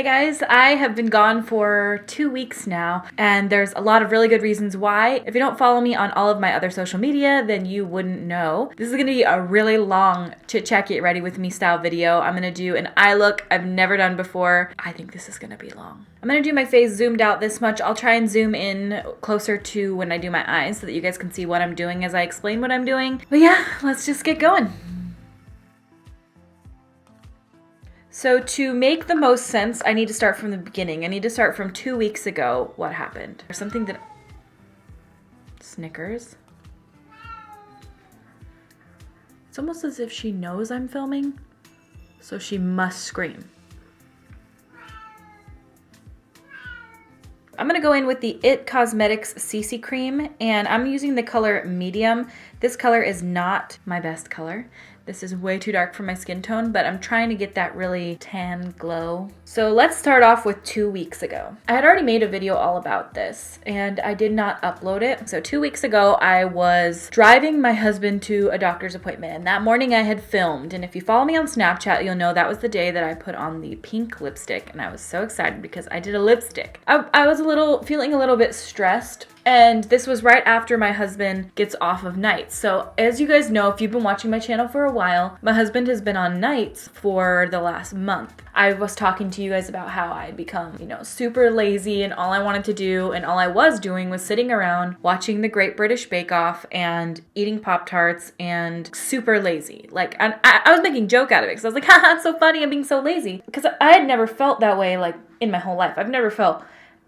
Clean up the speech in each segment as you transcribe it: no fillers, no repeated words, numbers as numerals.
Hey guys, I have been gone for 2 weeks now, and there's a lot of really good reasons why. If you don't follow me on all of my other social media, then you wouldn't know. This is gonna be a really long chit chat get ready with me style video. I'm gonna do an eye look I've never done before. I think this is gonna be long. I'm gonna do my face zoomed out this much. I'll try and zoom in closer to when I do my eyes so that you guys can see what I'm doing as I explain what I'm doing. But yeah, let's just get going. So to make the most sense, I need to start from the beginning. I need to start from 2 weeks ago. What happened? There's something that... Snickers. It's almost as if she knows I'm filming, so she must scream. I'm gonna go in with the It Cosmetics CC Cream, and I'm using the color Medium. This color is not my best color. This is way too dark for my skin tone, but I'm trying to get that really tan glow. So let's start off with 2 weeks ago. I had already made a video all about this, and I did not upload it. So 2 weeks ago, I was driving my husband to a doctor's appointment, and that morning I had filmed. And if you follow me on Snapchat, you'll know that was the day that I put on the pink lipstick, and I was so excited because I did a lipstick. I was feeling a little bit stressed. And this was right after my husband gets off of nights. So as you guys know, if you've been watching my channel for a while, my husband has been on nights for the last month. I was talking to you guys about how I'd become, super lazy, and all I wanted to do and all I was doing was sitting around watching the Great British Bake Off and eating Pop-Tarts and super lazy. I was making a joke out of it because I was like, haha, it's so funny, I'm being so lazy. Because I had never felt that way in my whole life. I've never felt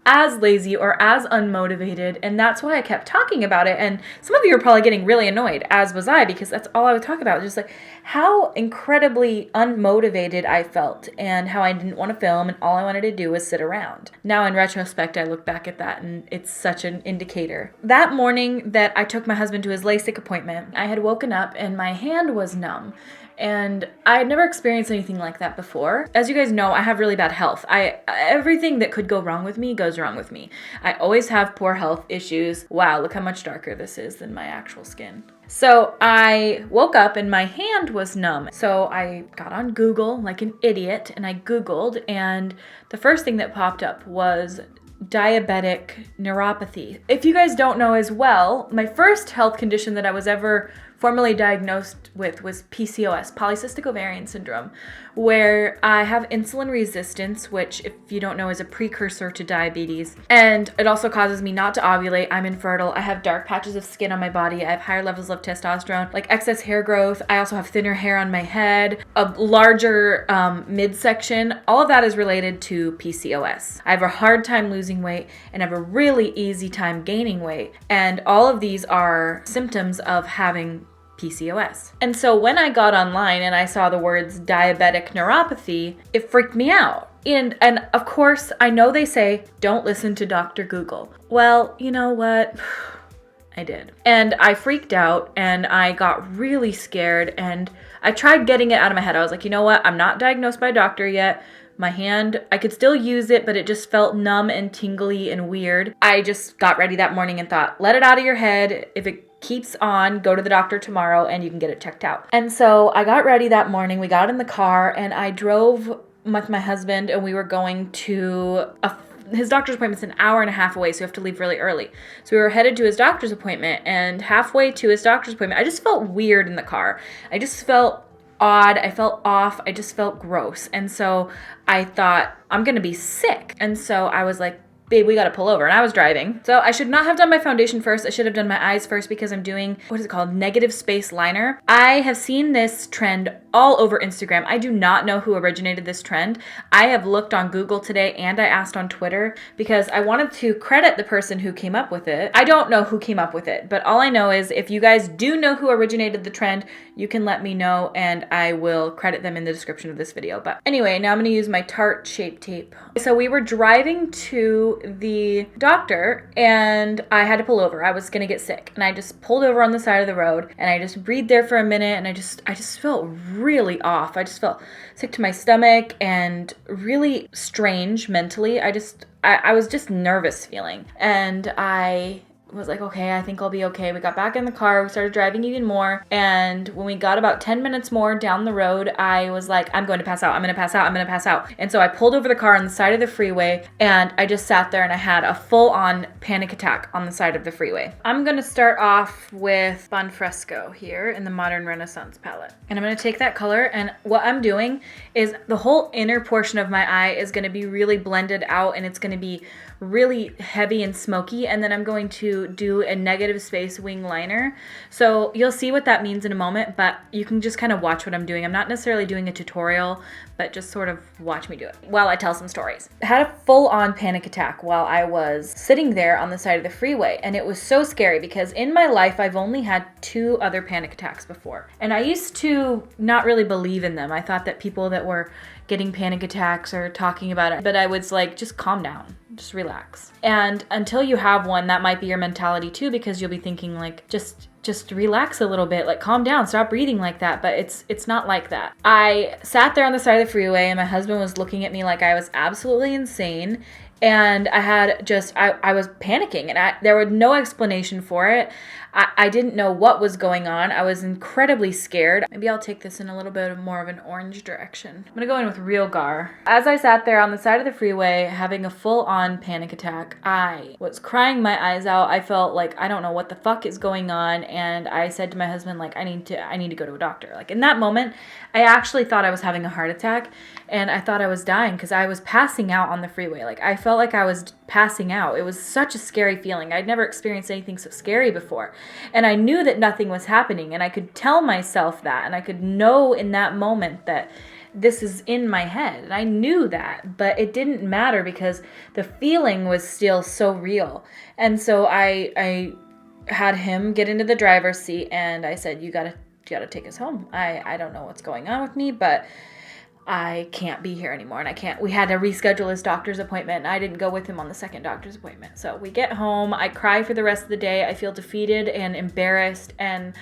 as lazy or as unmotivated, and that's why I kept talking about it. And some of you are probably getting really annoyed, as was I, because that's all I would talk about, just how incredibly unmotivated I felt and how I didn't want to film and all I wanted to do was sit around. Now in retrospect, I look back at that and it's such an indicator. That morning that I took my husband to his LASIK appointment, I had woken up and my hand was numb. And I had never experienced anything like that before. As you guys know, I have really bad health. Everything that could go wrong with me goes wrong with me. I always have poor health issues. Wow, look how much darker this is than my actual skin. So I woke up and my hand was numb. So I got on Google like an idiot and I Googled, and the first thing that popped up was diabetic neuropathy. If you guys don't know as well, my first health condition that I was ever formally diagnosed with was PCOS, polycystic ovarian syndrome, where I have insulin resistance, which if you don't know is a precursor to diabetes. And it also causes me not to ovulate. I'm infertile. I have dark patches of skin on my body. I have higher levels of testosterone, excess hair growth. I also have thinner hair on my head, a larger midsection. All of that is related to PCOS. I have a hard time losing weight and have a really easy time gaining weight. And all of these are symptoms of having PCOS. And so when I got online and I saw the words diabetic neuropathy, it freaked me out. And of course, I know they say, don't listen to Dr. Google. Well, you know what? I did. And I freaked out and I got really scared and I tried getting it out of my head. I was like, you know what? I'm not diagnosed by a doctor yet. My hand, I could still use it, but it just felt numb and tingly and weird. I just got ready that morning and thought, let it out of your head. If it keeps on, go to the doctor tomorrow and you can get it checked out. And so I got ready that morning. We got in the car and I drove with my husband and we were going to his doctor's appointment's an hour and a half away, so you have to leave really early. So we were headed to his doctor's appointment, and halfway to his doctor's appointment, I just felt weird in the car. I just felt odd. I felt off. I just felt gross. And so I thought, I'm going to be sick. And so I was like, babe, we got to pull over. And I was driving. So I should not have done my foundation first. I should have done my eyes first because I'm doing, what is it called? Negative space liner. I have seen this trend all over Instagram. I do not know who originated this trend. I have looked on Google today and I asked on Twitter because I wanted to credit the person who came up with it. I don't know who came up with it, but all I know is if you guys do know who originated the trend, you can let me know and I will credit them in the description of this video. But anyway, now I'm going to use my Tarte Shape Tape. So we were driving to the doctor and I had to pull over. I was going to get sick and I just pulled over on the side of the road and I just breathed there for a minute and I just felt really off. I just felt sick to my stomach and really strange mentally. I was just nervous feeling. And I was like, okay, I think I'll be okay. We got back in the car. We started driving even more. And when we got about 10 minutes more down the road, I was like, I'm going to pass out. I'm going to pass out. I'm going to pass out. And so I pulled over the car on the side of the freeway and I just sat there and I had a full-on panic attack on the side of the freeway. I'm going to start off with Bon Fresco here in the Modern Renaissance palette. And I'm going to take that color, and what I'm doing is the whole inner portion of my eye is going to be really blended out, and it's going to be really heavy and smoky, and then I'm going to do a negative space wing liner. So you'll see what that means in a moment, but you can just kind of watch what I'm doing. I'm not necessarily doing a tutorial, but just sort of watch me do it while I tell some stories. I had a full-on panic attack while I was sitting there on the side of the freeway, and it was so scary because in my life I've only had 2 other panic attacks before, and I used to not really believe in them. I thought that people that were getting panic attacks or talking about it, but I was like, just calm down, just relax. And until you have one, that might be your mentality too, because you'll be thinking like, just relax a little bit, like calm down, stop breathing like that. But it's not like that. I sat there on the side of the freeway and my husband was looking at me like I was absolutely insane. And I was panicking, and there was no explanation for it. I didn't know what was going on. I was incredibly scared. Maybe I'll take this in a little bit more of an orange direction. I'm gonna go in with Real Gar. As I sat there on the side of the freeway having a full-on panic attack, I was crying my eyes out. I felt like I don't know what the fuck is going on, and I said to my husband, like, I need to go to a doctor. Like in that moment, I actually thought I was having a heart attack, and I thought I was dying because I was passing out on the freeway. Like I felt like I was passing out. It was such a scary feeling. I'd never experienced anything so scary before. And I knew that nothing was happening, and I could tell myself that, and I could know in that moment that this is in my head. And I knew that, but it didn't matter because the feeling was still so real. And so I had him get into the driver's seat, and I said, you gotta take us home. I don't know what's going on with me, but I can't be here anymore, and we had to reschedule his doctor's appointment, and I didn't go with him on the second doctor's appointment. So we get home, I cry for the rest of the day. I feel defeated and embarrassed and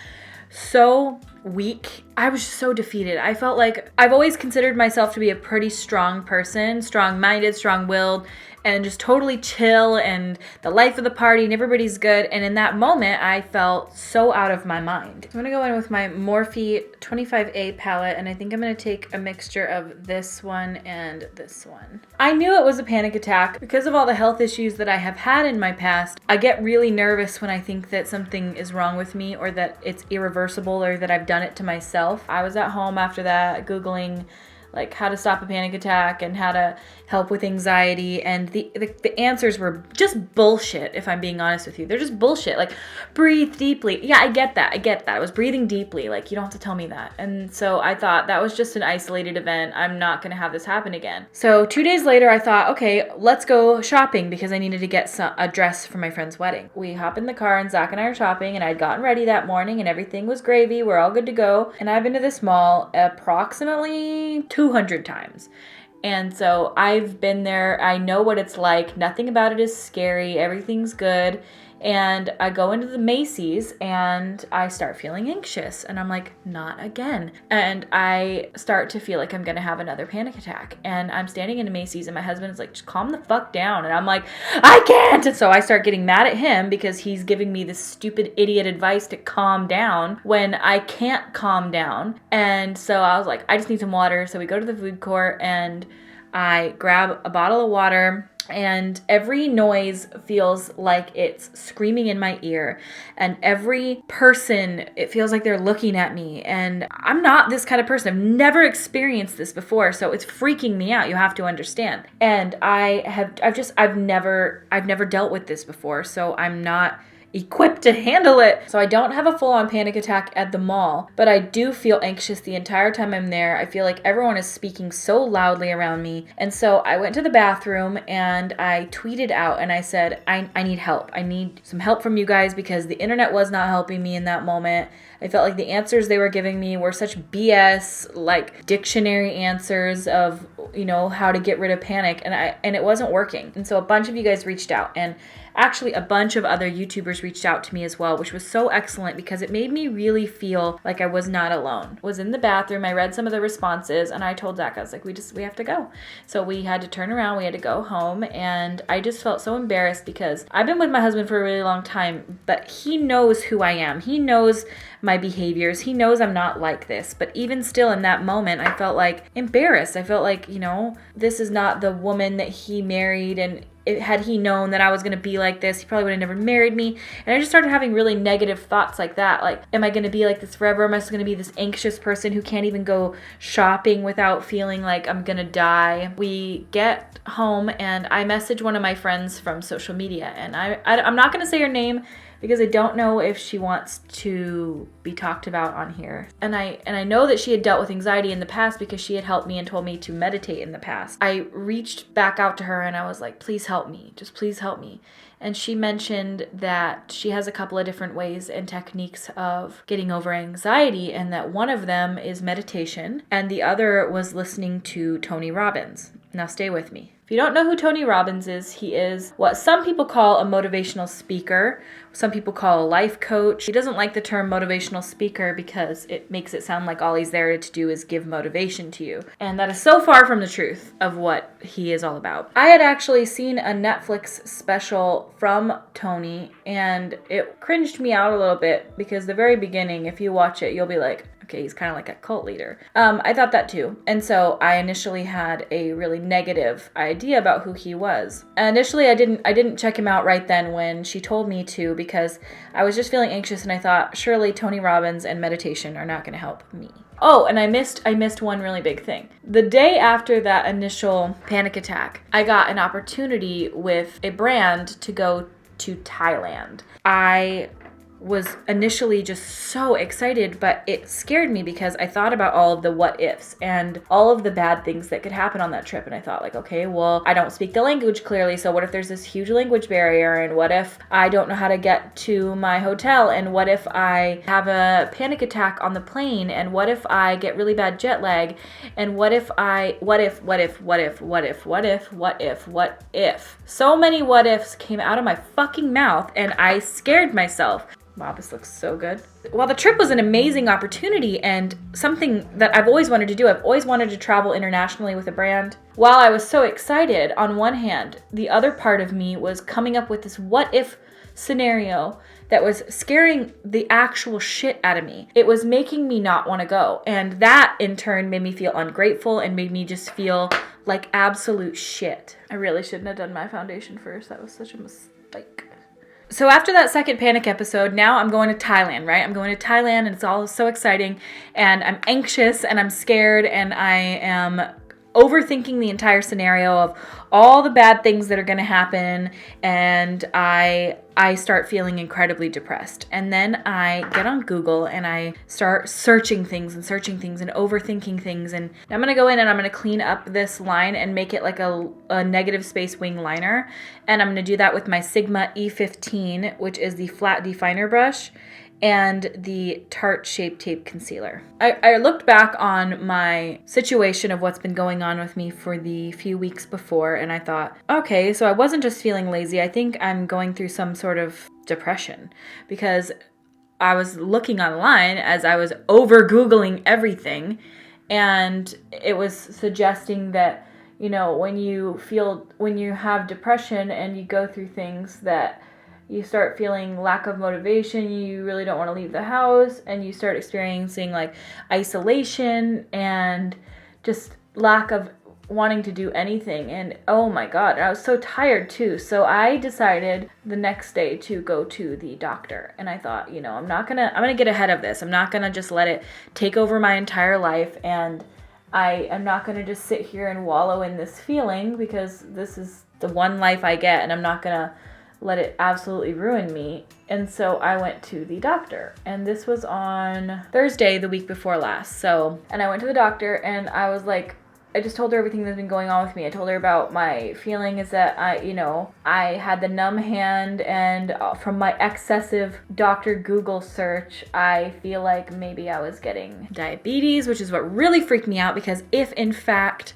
so weak. I was just so defeated. I felt like I've always considered myself to be a pretty strong person, strong-minded, strong-willed, and just totally chill and the life of the party and everybody's good. And in that moment, I felt so out of my mind. I'm gonna go in with my Morphe 25A palette, and I think I'm gonna take a mixture of this one and this one. I knew it was a panic attack because of all the health issues that I have had in my past. I get really nervous when I think that something is wrong with me or that it's irreversible or that I've done it to myself. I was at home after that Googling like how to stop a panic attack and how to help with anxiety, and the answers were just bullshit, if I'm being honest with you. They're just bullshit. Like, breathe deeply. Yeah, I get that. I was breathing deeply. Like, you don't have to tell me that. And so I thought that was just an isolated event. I'm not going to have this happen again. So 2 days later, I thought, okay, let's go shopping because I needed to get a dress for my friend's wedding. We hop in the car and Zach and I are shopping, and I'd gotten ready that morning and everything was gravy. We're all good to go. And I've been to this mall approximately 200 times. And so I've been there. I know what it's like. Nothing about it is scary. Everything's good. And I go into the Macy's and I start feeling anxious. And I'm like, not again. And I start to feel like I'm going to have another panic attack. And I'm standing in a Macy's and my husband is like, just calm the fuck down. And I'm like, I can't. And so I start getting mad at him because he's giving me this stupid idiot advice to calm down when I can't calm down. And so I was like, I just need some water. So we go to the food court and I grab a bottle of water, and every noise feels like it's screaming in my ear, and every person, it feels like they're looking at me, and I'm not this kind of person. I've never experienced this before, so it's freaking me out. You have to understand. And I've never dealt with this before, so I'm not equipped to handle it. So I don't have a full-on panic attack at the mall, but I do feel anxious the entire time I'm there. I feel like everyone is speaking so loudly around me. And so I went to the bathroom and I tweeted out and I said, I need help. I need some help from you guys because the internet was not helping me in that moment. I felt like the answers they were giving me were such BS, like dictionary answers of, how to get rid of panic, and it wasn't working. And so a bunch of you guys reached out, and actually a bunch of other YouTubers members reached out to me as well, which was so excellent because it made me really feel like I was not alone. I was in the bathroom, I read some of the responses, and I told Zach, I was like, we have to go. So we had to turn around, we had to go home, and I just felt so embarrassed because I've been with my husband for a really long time, but he knows who I am. He knows my behaviors. He knows I'm not like this. But even still in that moment, I felt like embarrassed. I felt like, this is not the woman that he married, and had he known that I was going to be like this, he probably would have never married me. And I just started having really negative thoughts like that. Like, am I going to be like this forever? Am I going to be this anxious person who can't even go shopping without feeling like I'm going to die? We get home and I message one of my friends from social media, and I'm not going to say her name because I don't know if she wants to be talked about on here. And I know that she had dealt with anxiety in the past because she had helped me and told me to meditate in the past. I reached back out to her and I was like, please help me. Just please help me. And she mentioned that she has a couple of different ways and techniques of getting over anxiety, and that one of them is meditation and the other was listening to Tony Robbins. Now stay with me. If you don't know who Tony Robbins is, he is what some people call a motivational speaker. Some people call a life coach. He doesn't like the term motivational speaker because it makes it sound like all he's there to do is give motivation to you. And that is so far from the truth of what he is all about. I had actually seen a Netflix special from Tony and it cringed me out a little bit because the very beginning, if you watch it, you'll be like, okay, he's kind of like a cult leader. I thought that too. And so I initially had a really negative idea about who he was. Initially, I didn't check him out right then when she told me to because I was just feeling anxious and I thought, surely Tony Robbins and meditation are not going to help me. Oh, and I missed one really big thing. The day after that initial panic attack, I got an opportunity with a brand to go to Thailand. I was initially just so excited, but it scared me because I thought about all of the what ifs and all of the bad things that could happen on that trip. And I thought like, okay, well, I don't speak the language clearly. So what if there's this huge language barrier? And what if I don't know how to get to my hotel? And what if I have a panic attack on the plane? And what if I get really bad jet lag? And what if? So many what ifs came out of my fucking mouth and I scared myself. Wow, this looks so good. While the trip was an amazing opportunity and something that I've always wanted to do, I've always wanted to travel internationally with a brand. While I was so excited, on one hand, the other part of me was coming up with this what if scenario that was scaring the actual shit out of me. It was making me not want to go. And that in turn made me feel ungrateful and made me just feel like absolute shit. I really shouldn't have done my foundation first. That was such a mistake. So after that second panic episode, now I'm going to Thailand, right? I'm going to Thailand and it's all so exciting and I'm anxious and I'm scared and I am overthinking the entire scenario of all the bad things that are going to happen, and I start feeling incredibly depressed. And then I get on Google and I start searching things and overthinking things, and I'm going to go in and I'm going to clean up this line and make it like a negative space wing liner, and I'm going to do that with my Sigma E15, which is the flat definer brush, and the Tarte Shape Tape Concealer. I looked back on my situation of what's been going on with me for the few weeks before, and I thought, okay, so I wasn't just feeling lazy. I think I'm going through some sort of depression because I was looking online as I was over Googling everything, and it was suggesting that, when you have depression and you go through things that you start feeling lack of motivation, you really don't want to leave the house, and you start experiencing like isolation and just lack of wanting to do anything. And oh my God, I was so tired too. So I decided the next day to go to the doctor. And I thought, I'm gonna get ahead of this. I'm not gonna just let it take over my entire life. And I am not gonna just sit here and wallow in this feeling because this is the one life I get, and I'm not gonna let it absolutely ruin me. And so I went to the doctor, and this was on Thursday, the week before last. And I went to the doctor and I was like, I just told her everything that's been going on with me. I told her about my feeling is that I had the numb hand, and from my excessive Dr. Google search, I feel like maybe I was getting diabetes, which is what really freaked me out, because if in fact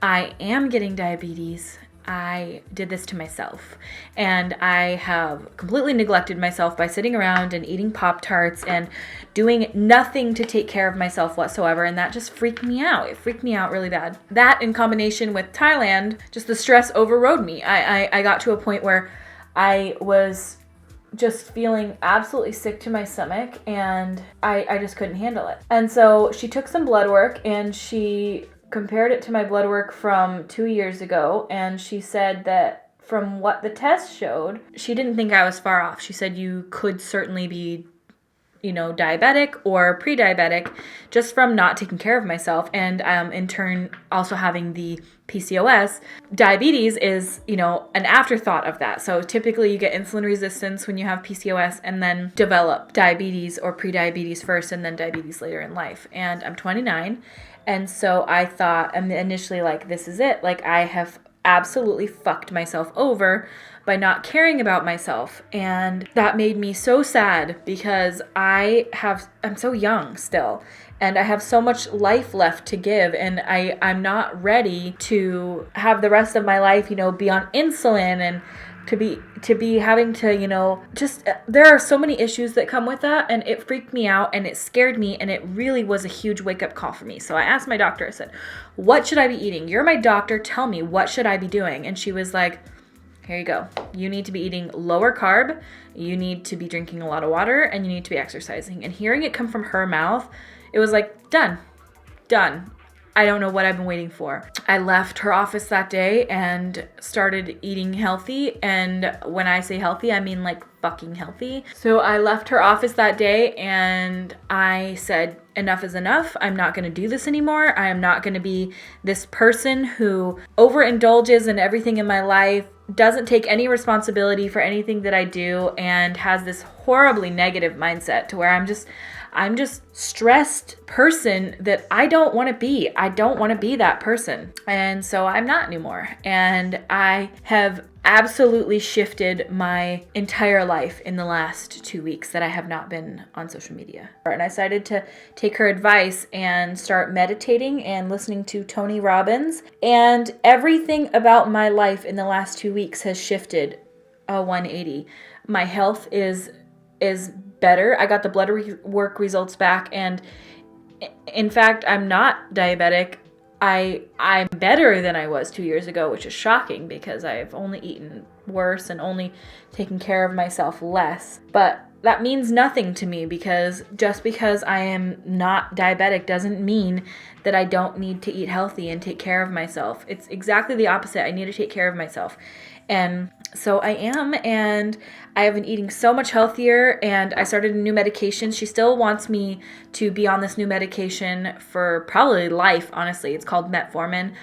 I am getting diabetes, I did this to myself. And I have completely neglected myself by sitting around and eating Pop-Tarts and doing nothing to take care of myself whatsoever. And that just freaked me out. It freaked me out really bad. That in combination with Thailand, just the stress overrode me. I got to a point where I was just feeling absolutely sick to my stomach, and I just couldn't handle it. And so she took some blood work and she compared it to my blood work from 2 years ago, and she said that from what the test showed, she didn't think I was far off. She said you could certainly be, diabetic or pre-diabetic just from not taking care of myself, and in turn also having the PCOS. Diabetes is, an afterthought of that. So typically you get insulin resistance when you have PCOS and then develop diabetes or pre-diabetes first and then diabetes later in life. And I'm 29. And so I thought initially, this is it. I have absolutely fucked myself over by not caring about myself. And that made me so sad because I'm so young still. And I have so much life left to give, and I'm not ready to have the rest of my life, be on insulin and to be having to, just there are so many issues that come with that, and it freaked me out and it scared me, and it really was a huge wake-up call for me. So I asked my doctor, I said, what should I be eating? You're my doctor, tell me, what should I be doing? And she was like, here you go. You need to be eating lower carb, you need to be drinking a lot of water, and you need to be exercising. And hearing it come from her mouth, it was like, done. I don't know what I've been waiting for. I left her office that day and started eating healthy. And when I say healthy, I mean fucking healthy. So I left her office that day and I said, enough is enough. I'm not going to do this anymore. I am not going to be this person who overindulges in everything in my life, doesn't take any responsibility for anything that I do, and has this horribly negative mindset to where I'm just stressed person that I don't want to be. I don't want to be that person. And so I'm not anymore. And I have absolutely shifted my entire life in the last 2 weeks that I have not been on social media. And I decided to take her advice and start meditating and listening to Tony Robbins. And everything about my life in the last 2 weeks has shifted a 180. My health is better. I got the blood work results back, and in fact, I'm not diabetic. I'm better than I was 2 years ago, which is shocking because I've only eaten worse and only taken care of myself less. But that means nothing to me because just because I am not diabetic doesn't mean that I don't need to eat healthy and take care of myself. It's exactly the opposite. I need to take care of myself. And so I am, and I have been eating so much healthier, and I started a new medication. She still wants me to be on this new medication for probably life, honestly. It's called metformin.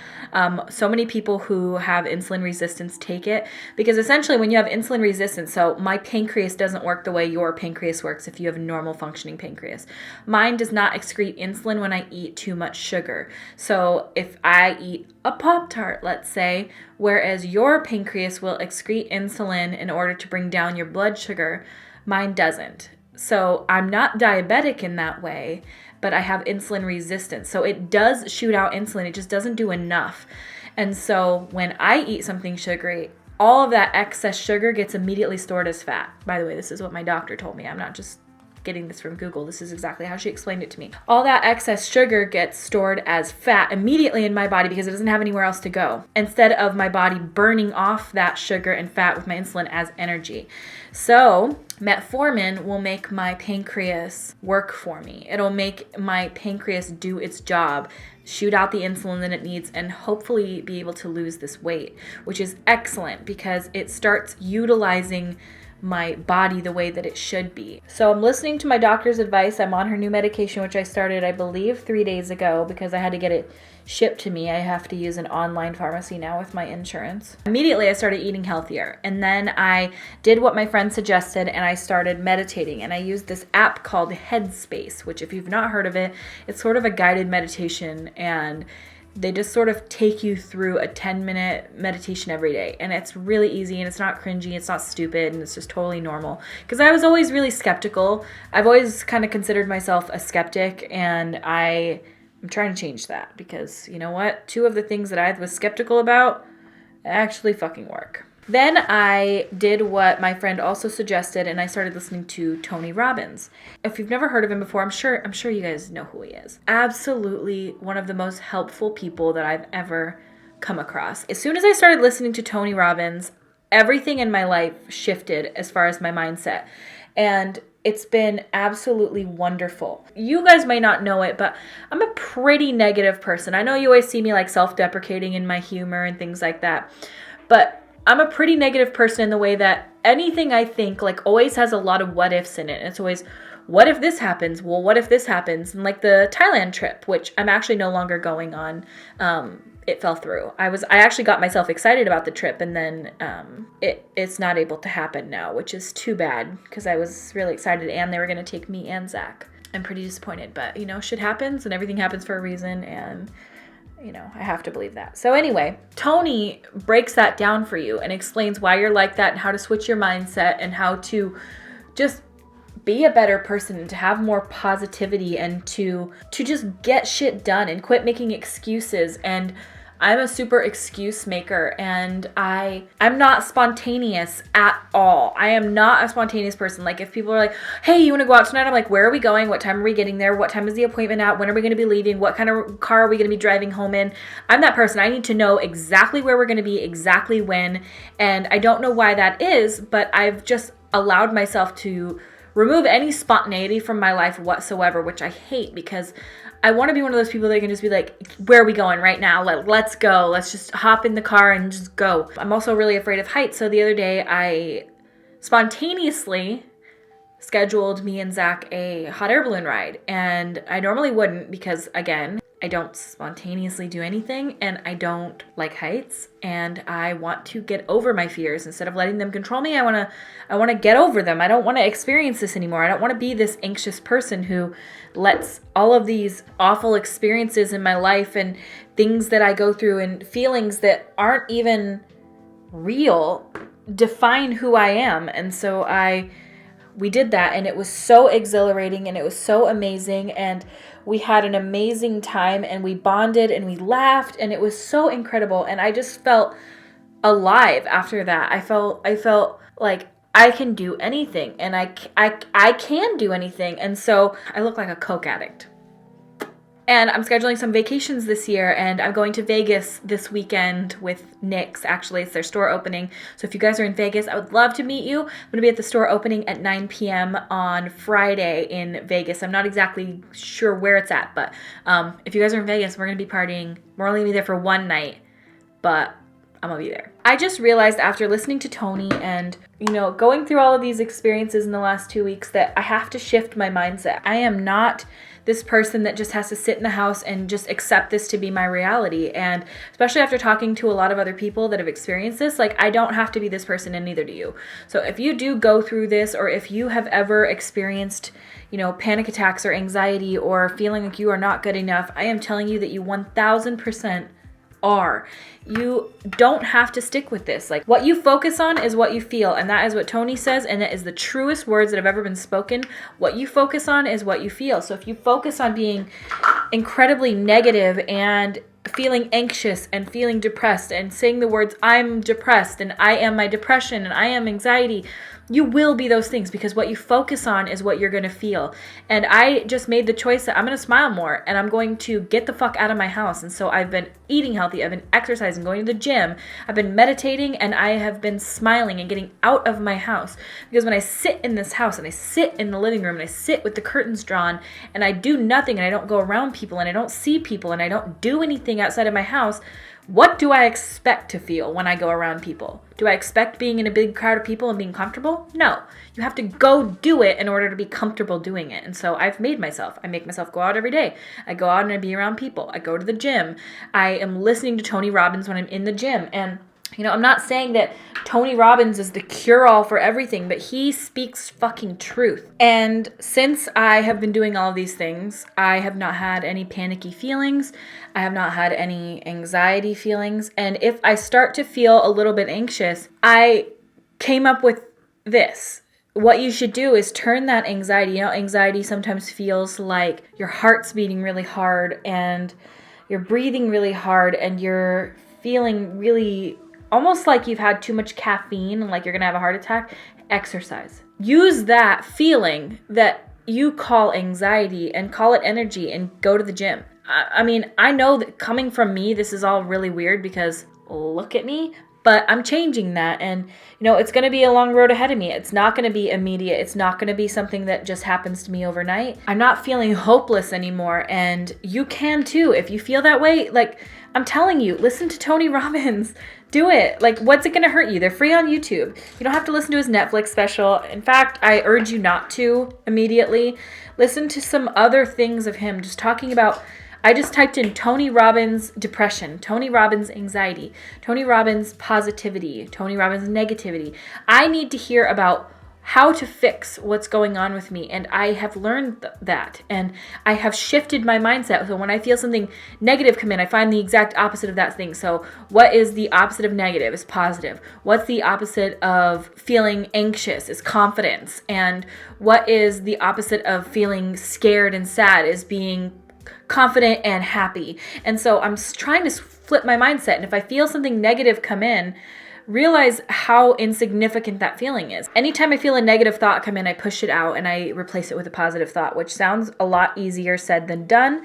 So many people who have insulin resistance take it because essentially when you have insulin resistance, so my pancreas doesn't work the way your pancreas works if you have a normal functioning pancreas. Mine does not excrete insulin when I eat too much sugar. So if I eat a Pop-Tart, let's say, whereas your pancreas will excrete insulin in order to bring down your blood sugar, mine doesn't. So I'm not diabetic in that way, but I have insulin resistance. So it does shoot out insulin, it just doesn't do enough. And so when I eat something sugary, all of that excess sugar gets immediately stored as fat. By the way, this is what my doctor told me. I'm not just getting this from Google. This is exactly how she explained it to me. All that excess sugar gets stored as fat immediately in my body because it doesn't have anywhere else to go, instead of my body burning off that sugar and fat with my insulin as energy. So metformin will make my pancreas work for me. It'll make my pancreas do its job, shoot out the insulin that it needs, and hopefully be able to lose this weight, which is excellent because it starts utilizing my body the way that it should be. So I'm listening to my doctor's advice. I'm on her new medication, which I started, I believe, 3 days ago because I had to get it shipped to me. I have to use an online pharmacy now with my insurance. Immediately, I started eating healthier. And then I did what my friend suggested, and I started meditating. And I used this app called Headspace, which if you've not heard of it, it's sort of a guided meditation, and they just sort of take you through a 10-minute meditation every day. And it's really easy, and it's not cringy, it's not stupid, and it's just totally normal. Because I was always really skeptical. I've always kind of considered myself a skeptic, and I'm trying to change that because, you know what? 2 of the things that I was skeptical about actually fucking work. Then I did what my friend also suggested, and I started listening to Tony Robbins. If you've never heard of him before, I'm sure you guys know who he is. Absolutely one of the most helpful people that I've ever come across. As soon as I started listening to Tony Robbins, everything in my life shifted as far as my mindset. And it's been absolutely wonderful. You guys might not know it, but I'm a pretty negative person. I know you always see me like self-deprecating in my humor and things like that, but I'm a pretty negative person in the way that anything I think like always has a lot of what ifs in it. It's always, what if this happens? Well, what if this happens? And like the Thailand trip, which I'm actually no longer going on, it fell through. I actually got myself excited about the trip, and then it's not able to happen now, which is too bad because I was really excited, and they were going to take me and Zach. I'm pretty disappointed, but shit happens, and everything happens for a reason, and I have to believe that. So anyway, Tony breaks that down for you and explains why you're like that and how to switch your mindset and how to just be a better person and to have more positivity and to just get shit done and quit making excuses. And I'm a super excuse maker, and I'm not spontaneous at all. I am not a spontaneous person. Like if people are like, hey, you want to go out tonight? I'm like, where are we going? What time are we getting there? What time is the appointment at? When are we going to be leaving? What kind of car are we going to be driving home in? I'm that person. I need to know exactly where we're going to be, exactly when. And I don't know why that is, but I've just allowed myself to remove any spontaneity from my life whatsoever, which I hate because I want to be one of those people that can just be like, where are we going right now? Let's go. Let's just hop in the car and just go. I'm also really afraid of heights. So the other day I spontaneously scheduled me and Zach a hot air balloon ride. And I normally wouldn't because, again, I don't spontaneously do anything, and I don't like heights, and I want to get over my fears. Instead of letting them control me, I want to get over them. I don't want to experience this anymore. I don't want to be this anxious person who lets all of these awful experiences in my life and things that I go through and feelings that aren't even real define who I am. And so we did that, and it was so exhilarating, and it was so amazing, and we had an amazing time, and we bonded, and we laughed, and it was so incredible, and I just felt alive after that. I felt like I can do anything, and I can do anything, and so I look like a Coke addict. And I'm scheduling some vacations this year, and I'm going to Vegas this weekend with NYX. Actually, it's their store opening. So if you guys are in Vegas, I would love to meet you. I'm going to be at the store opening at 9 p.m. on Friday in Vegas. I'm not exactly sure where it's at, but if you guys are in Vegas, we're going to be partying. We're only going to be there for one night, but I'm going to be there. I just realized after listening to Tony and, going through all of these experiences in the last 2 weeks that I have to shift my mindset. I am not this person that just has to sit in the house and just accept this to be my reality. And especially after talking to a lot of other people that have experienced this, like I don't have to be this person, and neither do you. So if you do go through this, or if you have ever experienced, panic attacks or anxiety or feeling like you are not good enough, I am telling you that you 1000% are. You don't have to stick with this. Like what you focus on is what you feel, and that is what Tony says, and that is the truest words that have ever been spoken. What you focus on is what you feel. So if you focus on being incredibly negative and feeling anxious and feeling depressed and saying the words, I'm depressed and I am my depression and I am anxiety, you will be those things, because what you focus on is what you're going to feel. And I just made the choice that I'm going to smile more, and I'm going to get the fuck out of my house. And so I've been eating healthy, I've been exercising, going to the gym, I've been meditating, and I have been smiling and getting out of my house. Because when I sit in this house and I sit in the living room and I sit with the curtains drawn and I do nothing and I don't go around people and I don't see people and I don't do anything outside of my house, what do I expect to feel when I go around people? Do I expect being in a big crowd of people and being comfortable? No. You have to go do it in order to be comfortable doing it. And so I make myself go out every day. I go out and I be around people. I go to the gym. I am listening to Tony Robbins when I'm in the gym. And I'm not saying that Tony Robbins is the cure-all for everything, but he speaks fucking truth. And since I have been doing all of these things, I have not had any panicky feelings. I have not had any anxiety feelings. And if I start to feel a little bit anxious, I came up with this. What you should do is turn that anxiety. Anxiety sometimes feels like your heart's beating really hard and you're breathing really hard and you're feeling really almost like you've had too much caffeine and like you're gonna have a heart attack, exercise. Use that feeling that you call anxiety and call it energy and go to the gym. I mean, I know that coming from me, this is all really weird because look at me, but I'm changing that. And, it's going to be a long road ahead of me. It's not going to be immediate. It's not going to be something that just happens to me overnight. I'm not feeling hopeless anymore. And you can too. If you feel that way, like I'm telling you, listen to Tony Robbins. Do it. Like, what's it going to hurt you? They're free on YouTube. You don't have to listen to his Netflix special. In fact, I urge you not to immediately. Listen to some other things of him just talking about. I just typed in Tony Robbins depression, Tony Robbins anxiety, Tony Robbins positivity, Tony Robbins negativity. I need to hear about how to fix what's going on with me. And I have learned that. And I have shifted my mindset. So when I feel something negative come in, I find the exact opposite of that thing. So what is the opposite of negative? Is positive. What's the opposite of feeling anxious? Is confidence. And what is the opposite of feeling scared and sad? Is being confident and happy. And so I'm trying to flip my mindset. And if I feel something negative come in, realize how insignificant that feeling is. Anytime I feel a negative thought come in, I push it out and I replace it with a positive thought, which sounds a lot easier said than done,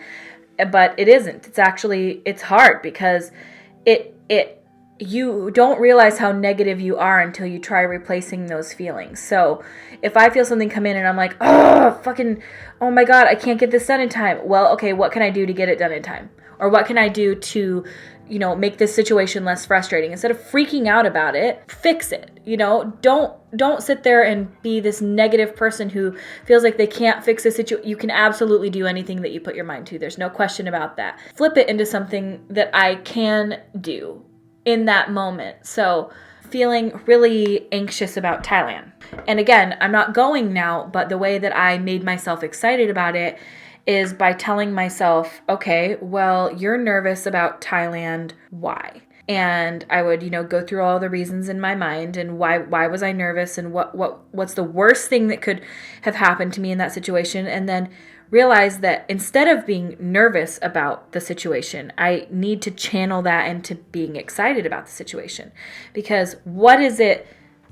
but it isn't. It's hard because you don't realize how negative you are until you try replacing those feelings. So if I feel something come in and I'm like, oh my God, I can't get this done in time. Well, okay, what can I do to get it done in time? Or what can I do to, make this situation less frustrating? Instead of freaking out about it, fix it. Don't sit there and be this negative person who feels like they can't fix a situation. You can absolutely do anything that you put your mind to. There's no question about that. Flip it into something that I can do in that moment. So feeling really anxious about Thailand. And again, I'm not going now, but the way that I made myself excited about it is by telling myself, okay, well, you're nervous about Thailand. Why? And I would, go through all the reasons in my mind and why was I nervous and what's the worst thing that could have happened to me in that situation. And then realize that instead of being nervous about the situation, I need to channel that into being excited about the situation. Because what is it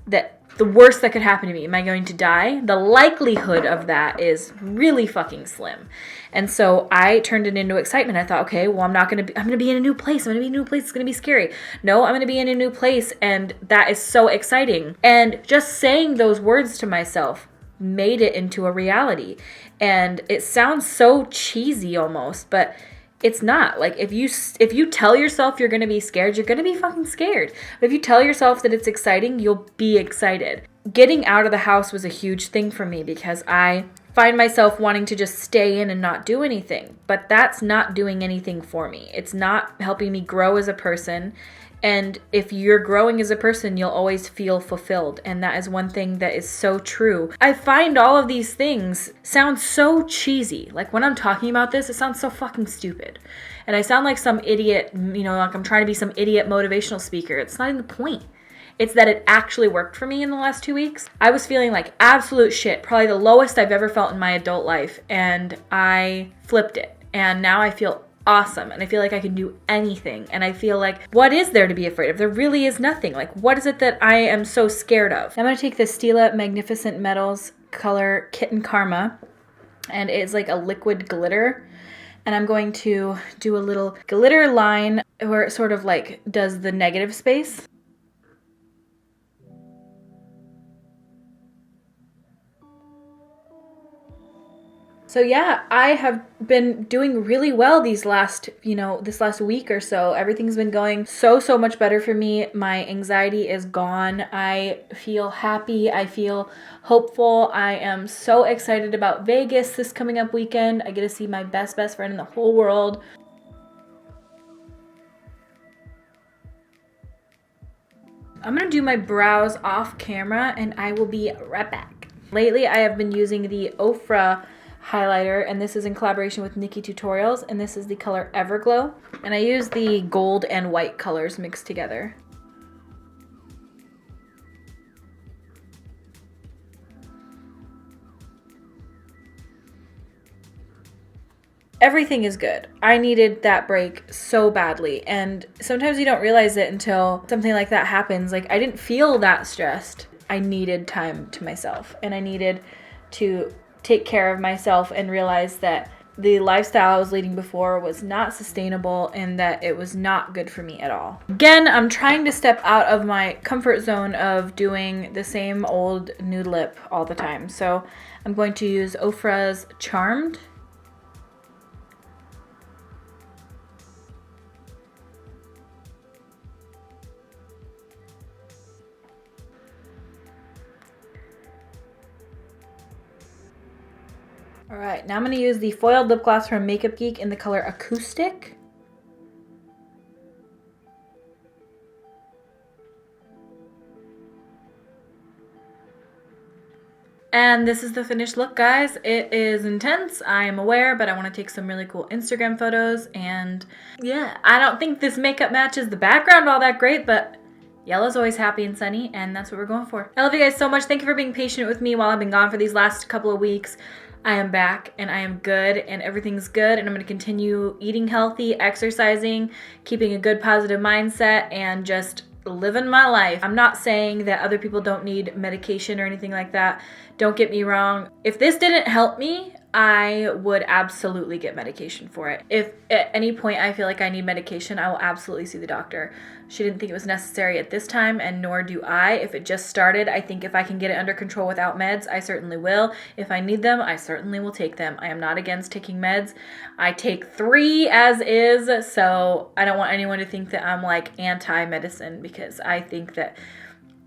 that the worst that could happen to me? Am I going to die? The likelihood of that is really fucking slim. And so I turned it into excitement. I thought, okay, well, I'm going to be in a new place. I'm going to be in a new place. It's going to be scary. No, I'm going to be in a new place. And that is so exciting. And just saying those words to myself made it into a reality. And it sounds so cheesy almost, but it's not. Like if you tell yourself you're going to be scared, you're going to be fucking scared. But if you tell yourself that it's exciting, you'll be excited. Getting out of the house was a huge thing for me because I find myself wanting to just stay in and not do anything. But that's not doing anything for me. It's not helping me grow as a person. And if you're growing as a person, you'll always feel fulfilled. And that is one thing that is so true. I find all of these things sound so cheesy. Like when I'm talking about this, it sounds so fucking stupid. And I sound like some idiot, like I'm trying to be some idiot motivational speaker. It's not even the point. It's that it actually worked for me in the last 2 weeks. I was feeling like absolute shit, probably the lowest I've ever felt in my adult life. And I flipped it. And now I feel awesome. And I feel like I can do anything. And I feel like, what is there to be afraid of? There really is nothing. Like, what is it that I am so scared of? I'm going to take the Stila Magnificent Metals color Kitten Karma. And it's like a liquid glitter. And I'm going to do a little glitter line where it sort of like does the negative space. So yeah, I have been doing really well this last week or so. Everything's been going so much better for me. My anxiety is gone. I feel happy. I feel hopeful. I am so excited about Vegas this coming up weekend. I get to see my best friend in the whole world. I'm gonna do my brows off camera and I will be right back. Lately, I have been using the Ofra highlighter, and this is in collaboration with Nikki Tutorials, and this is the color Everglow, and I use the gold and white colors mixed together. everything is good. I needed that break so badly. And sometimes you don't realize it until something like that happens. Like, I didn't feel that stressed. I needed time to myself, and I needed to take care of myself and realize that the lifestyle I was leading before was not sustainable and that it was not good for me at all. Again, I'm trying to step out of my comfort zone of doing the same old nude lip all the time. So I'm going to use Ofra's Charmed. All right, now I'm going to use the foiled lip gloss from Makeup Geek in the color Acoustic. And this is the finished look, guys. It is intense, I am aware, but I want to take some really cool Instagram photos. And yeah, I don't think this makeup matches the background all that great, but yellow's always happy and sunny, and that's what we're going for. I love you guys so much. Thank you for being patient with me while I've been gone for these last couple of weeks. I am back and I am good and everything's good, and I'm going to continue eating healthy, exercising, keeping a good positive mindset, and just living my life. I'm not saying that other people don't need medication or anything like that. Don't get me wrong. If this didn't help me, I would absolutely get medication for it. If at any point I feel like I need medication, I will absolutely see the doctor. She didn't think it was necessary at this time, and nor do I. If it just started, I think if I can get it under control without meds, I certainly will. If I need them, I certainly will take them. I am not against taking meds. I take 3 as is, so I don't want anyone to think that I'm like anti-medicine, because I think that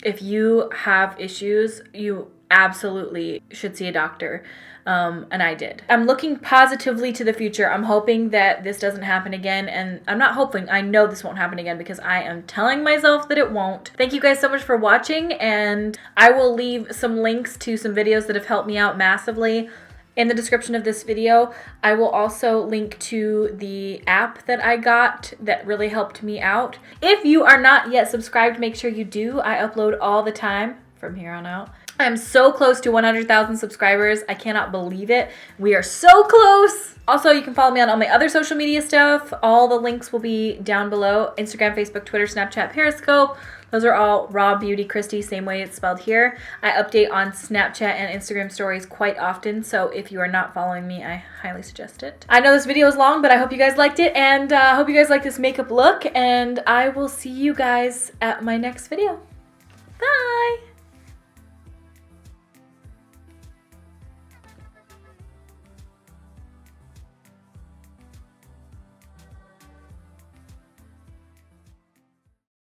if you have issues, you absolutely should see a doctor. And I did. I'm looking positively to the future. I'm hoping that this doesn't happen again, and I'm not hoping, I know this won't happen again because I am telling myself that it won't. Thank you guys so much for watching, and I will leave some links to some videos that have helped me out massively in the description of this video. I will also link to the app that I got that really helped me out. If you are not yet subscribed, make sure you do. I upload all the time from here on out. I'm so close to 100,000 subscribers. I cannot believe it. We are so close. Also, you can follow me on all my other social media stuff. All the links will be down below. Instagram, Facebook, Twitter, Snapchat, Periscope. Those are all Raw Beauty Christy, same way it's spelled here. I update on Snapchat and Instagram stories quite often, so if you are not following me, I highly suggest it. I know this video is long, but I hope you guys liked it, and I hope you guys like this makeup look, and I will see you guys at my next video. Bye!